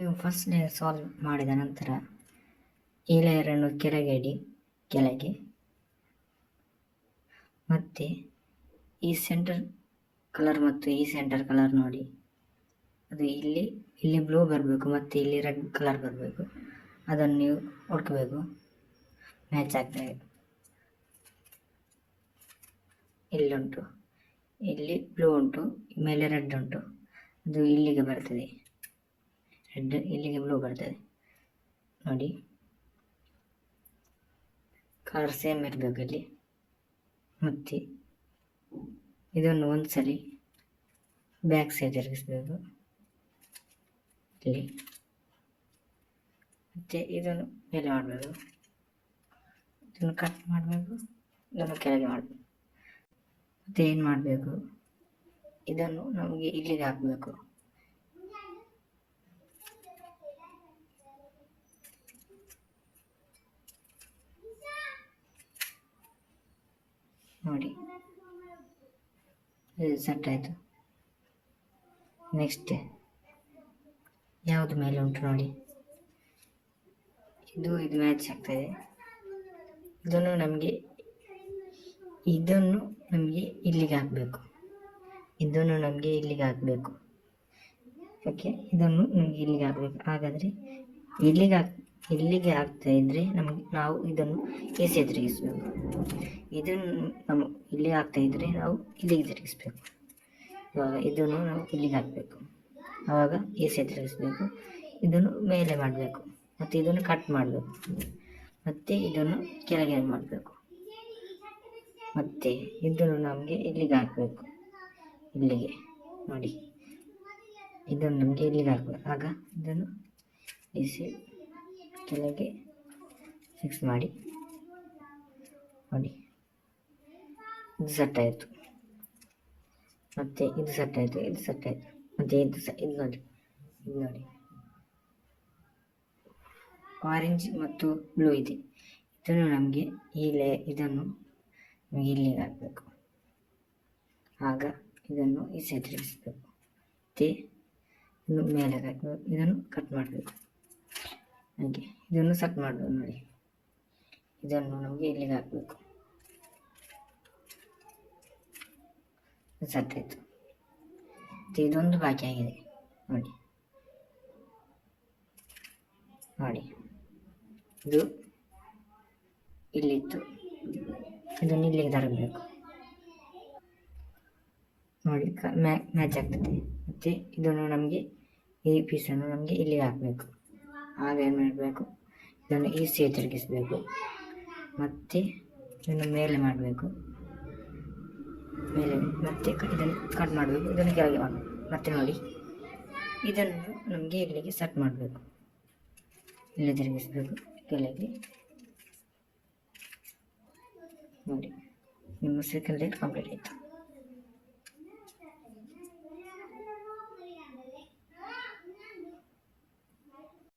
ನೀವು first layer solve ಮಾಡಿದ ನಂತರ ಈ ಲೇಯರನ್ನು ಕೆಳಗೆ ಮತ್ತು ಈ ಸೆಂಟರ್ ಕಲರ್ ಮತ್ತು ಈ ಸೆಂಟರ್ ಕಲರ್ ನೋಡಿ, ಅದು ಇಲ್ಲಿ ಬ್ಲೂ ಬರಬೇಕು ಮತ್ತು ಇಲ್ಲಿ ರೆಡ್ ಕಲರ್ ಬರಬೇಕು. ಅದನ್ನು ನೀವು ಹುಡುಕಬೇಕು, ಮ್ಯಾಚ್ ಆಗ್ತದೆ. ಇಲ್ಲುಂಟು, ಇಲ್ಲಿ ಬ್ಲೂ ಉಂಟು, ಮೇಲೆ ರೆಡ್ ಉಂಟು, ಅದು ಇಲ್ಲಿಗೆ ಬರ್ತದೆ. ರೆಡ್ ಇಲ್ಲಿಗೆ ಬ್ಲೂ ಬರ್ತದೆ ನೋಡಿ. ಕಲರ್ ಸೇಮ್ ಇರಬೇಕು ಇಲ್ಲಿ. ಮತ್ತು ಇದನ್ನು ಒಂದ್ಸಲಿ ಬ್ಯಾಕ್ ಸೈಡ್ ತಿರುಗಿಸ್ಬೇಕು ಇಲ್ಲಿ. ಮತ್ತು ಇದನ್ನು ಮೇಲೆ ಮಾಡಬೇಕು, ಇದನ್ನು ಕಟ್ ಮಾಡಬೇಕು, ಇದನ್ನು ಕೆಳಗೆ ಮಾಡಬೇಕು. ಮತ್ತು ಏನು ಮಾಡಬೇಕು, ಇದನ್ನು ನಮಗೆ ಇಲ್ಲಿಗೆ ಹಾಕಬೇಕು. ನೋಡಿ, ಇದು ಸೆಟ್ ಆಯಿತು. ನೆಕ್ಸ್ಟ್ ಯಾವುದು ಮೇಲೆ ಉಂಟು ನೋಡಿ, ಇದು ಮ್ಯಾಚ್ ಆಗ್ತದೆ. ಇದನ್ನು ನಮಗೆ ಇಲ್ಲಿಗೆ ಹಾಕಬೇಕು. ಓಕೆ, ಇದನ್ನು ನಮಗೆ ಇಲ್ಲಿಗೆ ಹಾಕಬೇಕು. ಹಾಗಾದರೆ ಇಲ್ಲಿಗೆ ಆಗ್ತಾ ಇದ್ದರೆ ನಾವು ಇದನ್ನು ಈಚೆ ತಿರುಗಿಸಬೇಕು. ಇದನ್ನು ನಾವು ಇಲ್ಲಿಗೆ ಆಗ್ತಾ ಇದ್ದರೆ ನಾವು ಇಲ್ಲಿಗೆ ತಿರುಗಿಸ್ಬೇಕು. ಇವಾಗ ಇದನ್ನು ನಾವು ಇಲ್ಲಿಗೆ ಹಾಕಬೇಕು, ಆವಾಗ ಈಚೆ ತಿರುಗಿಸ್ಬೇಕು. ಇದನ್ನು ಮೇಲೆ ಮಾಡಬೇಕು ಮತ್ತು ಇದನ್ನು ಕಟ್ ಮಾಡಬೇಕು ಮತ್ತು ಇದನ್ನು ಕೆಳಗೆ ಮಾಡಬೇಕು. ಮತ್ತು ಇದನ್ನು ನಮಗೆ ಇಲ್ಲಿಗೆ ಹಾಕಬೇಕು, ಇಲ್ಲಿಗೆ ನೋಡಿ. ಇದನ್ನು ನಮಗೆ ಇಲ್ಲಿಗೆ ಹಾಕಬೇಕು. ಆಗ ಇದನ್ನು ಈಚೆ ಕೆಳಗೆ ಫಿಕ್ಸ್ ಮಾಡಿ ನೋಡಿ. ಇದು ಸೆಟ್ ಆಯಿತು. ಮತ್ತು ಇದು ಸೆಟ್ ಆಯಿತು. ಮತ್ತು ಇದು ನೋಡಿ, ಆರೆಂಜ್ ಮತ್ತು ಬ್ಲೂ ಇದೆ. ಇದನ್ನು ನಮಗೆ ಇದನ್ನು ನಮಗೆ ಇಲ್ಲಿಗೆ ಹಾಕಬೇಕು. ಆಗ ಇದನ್ನು ಈಚೆ ತಿರುಗಿಸಬೇಕು ಮತ್ತು ಇನ್ನು ಮೇಲೆ ಹಾಕಬೇಕು. ಇದನ್ನು ಕಟ್ ಮಾಡಬೇಕು. ಹಾಗೆ ಇದನ್ನು ಸೆಟ್ ಮಾಡಬೇಕು ನೋಡಿ. ಇದನ್ನು ನಮಗೆ ಇಲ್ಲಿಗೆ ಹಾಕಬೇಕು. ಸೆಟ್ ಆಯಿತು. ಮತ್ತು ಇದೊಂದು ಬಾಕಿ ಆಗಿದೆ ನೋಡಿ. ಇದು ಇಲ್ಲಿತ್ತು, ಇದನ್ನು ಇಲ್ಲಿಗೆ ತರಬೇಕು ನೋಡಿ. ಮ್ಯಾಚ್ ಆಗ್ತದೆ. ಮತ್ತು ಇದನ್ನು ನಮಗೆ ಈ ಪೀಸನ್ನು ನಮಗೆ ಇಲ್ಲಿಗೆ ಹಾಕಬೇಕು. ಆಗ ಏನು ಮಾಡಬೇಕು, ಇದನ್ನು ಈಚೆ ತಿರುಗಿಸಬೇಕು ಮತ್ತು ಇದನ್ನು ಮೇಲೆ ಮಾಡಬೇಕು. ಮತ್ತೆ ಇದನ್ನು ಕಟ್ ಮಾಡಬೇಕು. ಇದನ್ನು ಕೆಳಗೆ ಮಾಡಬೇಕು. ಮತ್ತೆ ನೋಡಿ, ಇದನ್ನು ನಮಗೆ ಇಲ್ಲಿಗೆ ಸೆಟ್ ಮಾಡಬೇಕು. ಇಲ್ಲಿ ತಿರುಗಿಸಬೇಕು ಕೆಳಗೆ ನೋಡಿ. ನಿಮ್ಮ ಸೆಕೆಂಡ್ ಲೇಯರ್ ಕಂಪ್ಲೀಟ್ ಆಯಿತು.